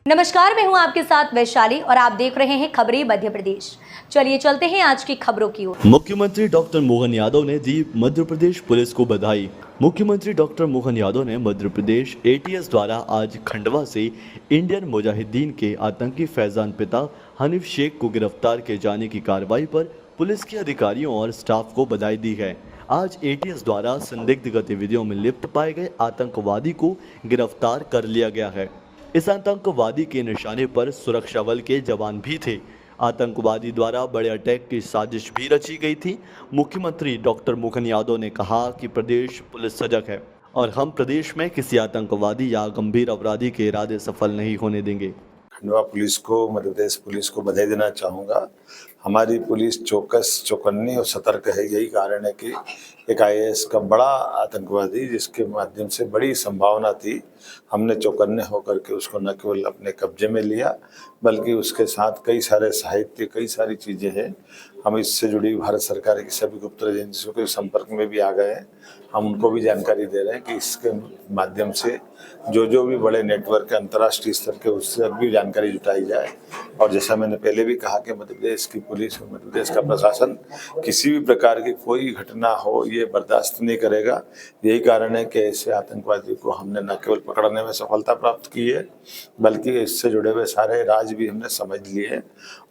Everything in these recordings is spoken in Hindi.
नमस्कार, मैं हूं आपके साथ वैशाली और आप देख रहे हैं खबरें मध्य प्रदेश। चलिए चलते हैं आज की खबरों की ओर। मुख्यमंत्री डॉक्टर मोहन यादव ने दी मध्य प्रदेश पुलिस को बधाई। मुख्यमंत्री डॉक्टर मोहन यादव ने मध्य प्रदेश एटीएस द्वारा आज खंडवा से इंडियन मुजाहिदीन के आतंकी फैजान पिता हनीफ शेख को गिरफ्तार किए जाने की कार्रवाई पर पुलिस के अधिकारियों और स्टाफ को बधाई दी है। आज एटीएस द्वारा संदिग्ध गतिविधियों में लिप्त पाए गए आतंकवादी को गिरफ्तार कर लिया गया है। इस आतंकवादी के निशाने पर सुरक्षा बल के जवान भी थे। आतंकवादी द्वारा बड़े अटैक की साजिश भी रची गई थी। मुख्यमंत्री डॉक्टर मोहन यादव ने कहा कि प्रदेश पुलिस सजग है और हम प्रदेश में किसी आतंकवादी या गंभीर अपराधी के इरादे सफल नहीं होने देंगे। खंडवा पुलिस को, मध्य प्रदेश पुलिस को बधाई देना चाहूँगा। हमारी पुलिस चौकस, चौकन्नी और सतर्क है। यही कारण है कि एक आईएएस का बड़ा आतंकवादी, जिसके माध्यम से बड़ी संभावना थी, हमने चौकन्ने होकर के उसको न केवल अपने कब्जे में लिया, बल्कि उसके साथ कई सारे साहित्य, कई सारी चीज़ें हैं। हम इससे जुड़ी भारत सरकार की सभी गुप्त एजेंसियों के संपर्क में भी आ गए हैं। हम उनको भी जानकारी दे रहे हैं कि इसके माध्यम से जो भी बड़े नेटवर्क अंतर्राष्ट्रीय स्तर के, उससे भी जानकारी जुटाई जाए। और जैसा मैंने पहले भी कहा कि मध्य प्रदेश की पुलिस और मध्य प्रदेश का प्रशासन किसी भी प्रकार की कोई घटना हो ये बर्दाश्त नहीं करेगा। यही कारण है कि ऐसे आतंकवादी को हमने न केवल पकड़ने में सफलता प्राप्त की है, बल्कि इससे जुड़े हुए सारे राज भी हमने समझ लिए।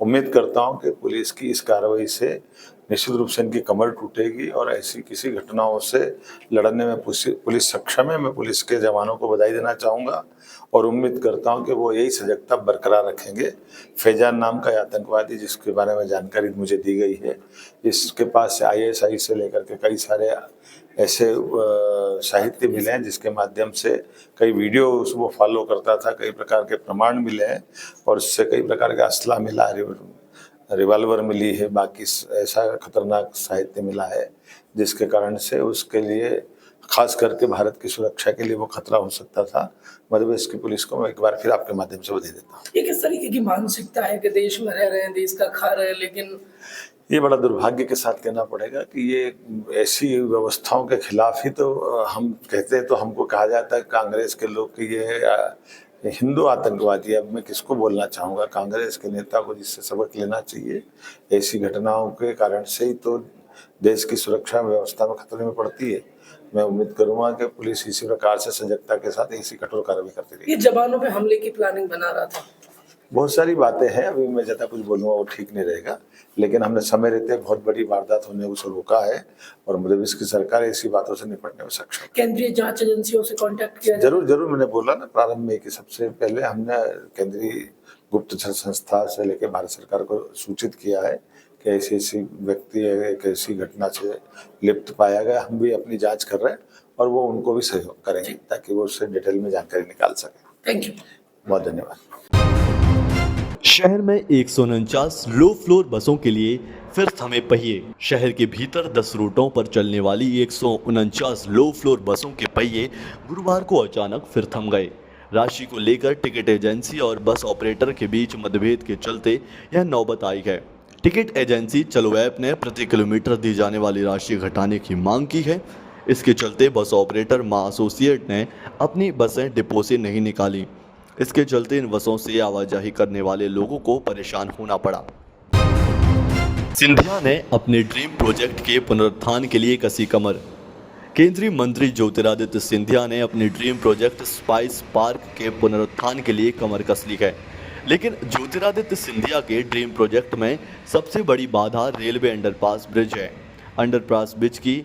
उम्मीद करता हूँ कि पुलिस की इस कार्रवाई से निश्चित रूप से इनकी कमर टूटेगी और ऐसी किसी घटनाओं से लड़ने में पुलिस सक्षम है। मैं पुलिस के जवानों को बधाई देना चाहूँगा और उम्मीद करता हूँ कि वो यही सजगता बरकरार रखेंगे। फैजान नाम का आतंकवादी, जिसके बारे में जानकारी मुझे दी गई है, इसके पास से आईएसआई से लेकर के कई सारे ऐसे साहित्य मिले हैं, जिसके माध्यम से कई वीडियो वो फॉलो करता था, कई प्रकार के प्रमाण मिले हैं और उससे कई प्रकार का असला मिला, रिवाल्वर मिली है, बाकी ऐसा खतरनाक साहित्य मिला है, जिसके कारण से उसके लिए खास करके भारत की सुरक्षा के लिए वो खतरा हो सकता था। मध्य प्रदेश की पुलिस को मैं एक बार फिर आपके माध्यम से बधाई देता हूँ। ये किस तरीके की मानसिकता है कि देश में रह रहे हैं, देश का खा रहे हैं, लेकिन ये बड़ा दुर्भाग्य के साथ कहना पड़ेगा कि ये ऐसी व्यवस्थाओं के खिलाफ ही तो हम कहते हैं। तो हमको कहा जाता है कांग्रेस के लोग कि ये हिंदू आतंकवादी। अब मैं किसको बोलना चाहूँगा? कांग्रेस के नेता को जिससे सबक लेना चाहिए। ऐसी घटनाओं के कारण से ही तो देश की सुरक्षा व्यवस्था में खतरे में पड़ती है। मैं उम्मीद करूँगा कि पुलिस इसी प्रकार से सजगता के साथ ऐसी कठोर कार्रवाई करती रहेगी। ये जवानों पे हमले की प्लानिंग बना रहा था। बहुत सारी बातें हैं, अभी मैं ज़्यादा कुछ बोलूँगा वो ठीक नहीं रहेगा, लेकिन हमने समय रहते बहुत बड़ी वारदात होने को रोका है और मध्य प्रदेश की सरकार ऐसी बातों से निपटने में सक्षम है। केंद्रीय जांच एजेंसियों से कांटेक्ट किया? जरूर मैंने बोला ना प्रारंभ में कि सबसे पहले हमने केंद्रीय गुप्तचर संस्था से लेकर भारत सरकार को सूचित किया है कि ऐसी व्यक्ति एक ऐसी घटना से लिप्त पाया गया। हम भी अपनी जाँच कर रहे हैं और वो उनको भी सहयोग करेंगे ताकि वो उससे डिटेल में जानकारी निकाल सकें। थैंक यू, बहुत धन्यवाद। शहर में 149 लो फ्लोर बसों के लिए फिर थमे पहिए। शहर के भीतर 10 रूटों पर चलने वाली 149 लो फ्लोर बसों के पहिए गुरुवार को अचानक फिर थम गए। राशि को लेकर टिकट एजेंसी और बस ऑपरेटर के बीच मतभेद के चलते यह नौबत आई है। टिकट एजेंसी चलो ऐप ने प्रति किलोमीटर दी जाने वाली राशि घटाने की मांग की है। इसके चलते बस ऑपरेटर मां एसोसिएट ने अपनी बसें डिपो से नहीं निकाली। इसके चलते इन बसों से आवाजाही करने वाले लोगों को परेशान होना पड़ा। सिंधिया ने अपने ड्रीम प्रोजेक्ट के पुनरुत्थान के लिए कसी कमर। केंद्रीय मंत्री ज्योतिरादित्य सिंधिया ने अपने ड्रीम प्रोजेक्ट स्पाइस पार्क के पुनरुत्थान के लिए कमर कस ली है। लेकिन ज्योतिरादित्य सिंधिया के ड्रीम प्रोजेक्ट में सबसे बड़ी बाधा रेलवे अंडरपास ब्रिज है। अंडरपास ब्रिज की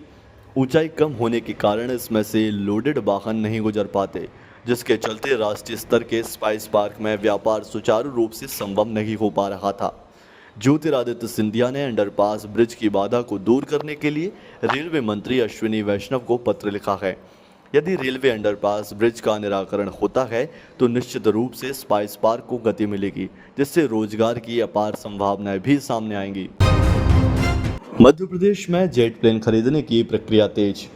ऊंचाई कम होने के कारण इसमें से लोडेड वाहन नहीं गुजर पाते, जिसके चलते राष्ट्रीय स्तर के स्पाइस पार्क में व्यापार सुचारू रूप से संभव नहीं हो पा रहा था। ज्योतिरादित्य सिंधिया ने अंडरपास ब्रिज की बाधा को दूर करने के लिए रेलवे मंत्री अश्विनी वैष्णव को पत्र लिखा है। यदि रेलवे अंडरपास ब्रिज का निराकरण होता है तो निश्चित रूप से स्पाइस पार्क को गति मिलेगी, जिससे रोजगार की अपार संभावनाएं भी सामने आएंगी। मध्य प्रदेश में जेट प्लेन खरीदने की प्रक्रिया तेज।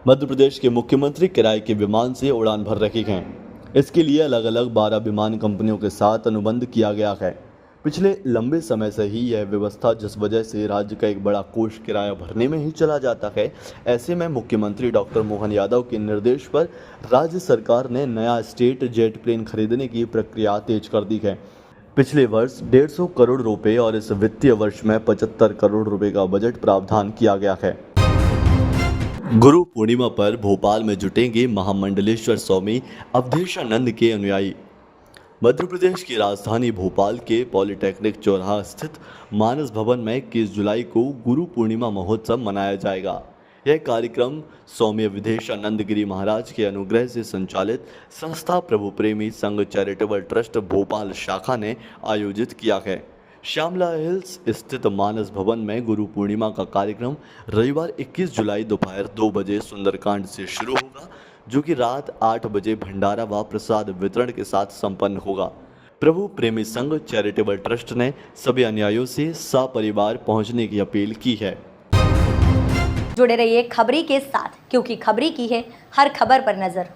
मध्य प्रदेश के मुख्यमंत्री किराए के विमान से उड़ान भर रहे हैं। इसके लिए अलग अलग 12 विमान कंपनियों के साथ अनुबंध किया गया है। पिछले लंबे समय से ही यह व्यवस्था जिस वजह से राज्य का एक बड़ा कोष किराया भरने में ही चला जाता है, ऐसे में मुख्यमंत्री डॉक्टर मोहन यादव के निर्देश पर राज्य सरकार ने नया स्टेट जेट प्लेन खरीदने की प्रक्रिया तेज कर दी है। पिछले वर्ष 150 करोड़ रुपए और इस वित्तीय वर्ष में 75 करोड़ रुपए का बजट प्रावधान किया गया है। गुरु पूर्णिमा पर भोपाल में जुटेंगे महामंडलेश्वर स्वामी अवधेशानंद के अनुयायी। मध्य प्रदेश की राजधानी भोपाल के पॉलिटेक्निक चौराहा स्थित मानस भवन में 21 जुलाई को गुरु पूर्णिमा महोत्सव मनाया जाएगा। यह कार्यक्रम स्वामी अवधेशानंद गिरी महाराज के अनुग्रह से संचालित संस्था प्रभु प्रेमी संघ चैरिटेबल ट्रस्ट भोपाल शाखा ने आयोजित किया है। श्यामला हिल्स स्थित मानस भवन में गुरु पूर्णिमा का कार्यक्रम रविवार 21 जुलाई दोपहर 2 बजे सुंदरकांड से शुरू होगा, जो कि रात 8 बजे भंडारा व प्रसाद वितरण के साथ संपन्न होगा। प्रभु प्रेमी संघ चैरिटेबल ट्रस्ट ने सभी अनुयायियों से सपरिवार पहुंचने की अपील की है। जुड़े रहिए खबरी के साथ, क्योंकि खबरी की है हर खबर पर नजर।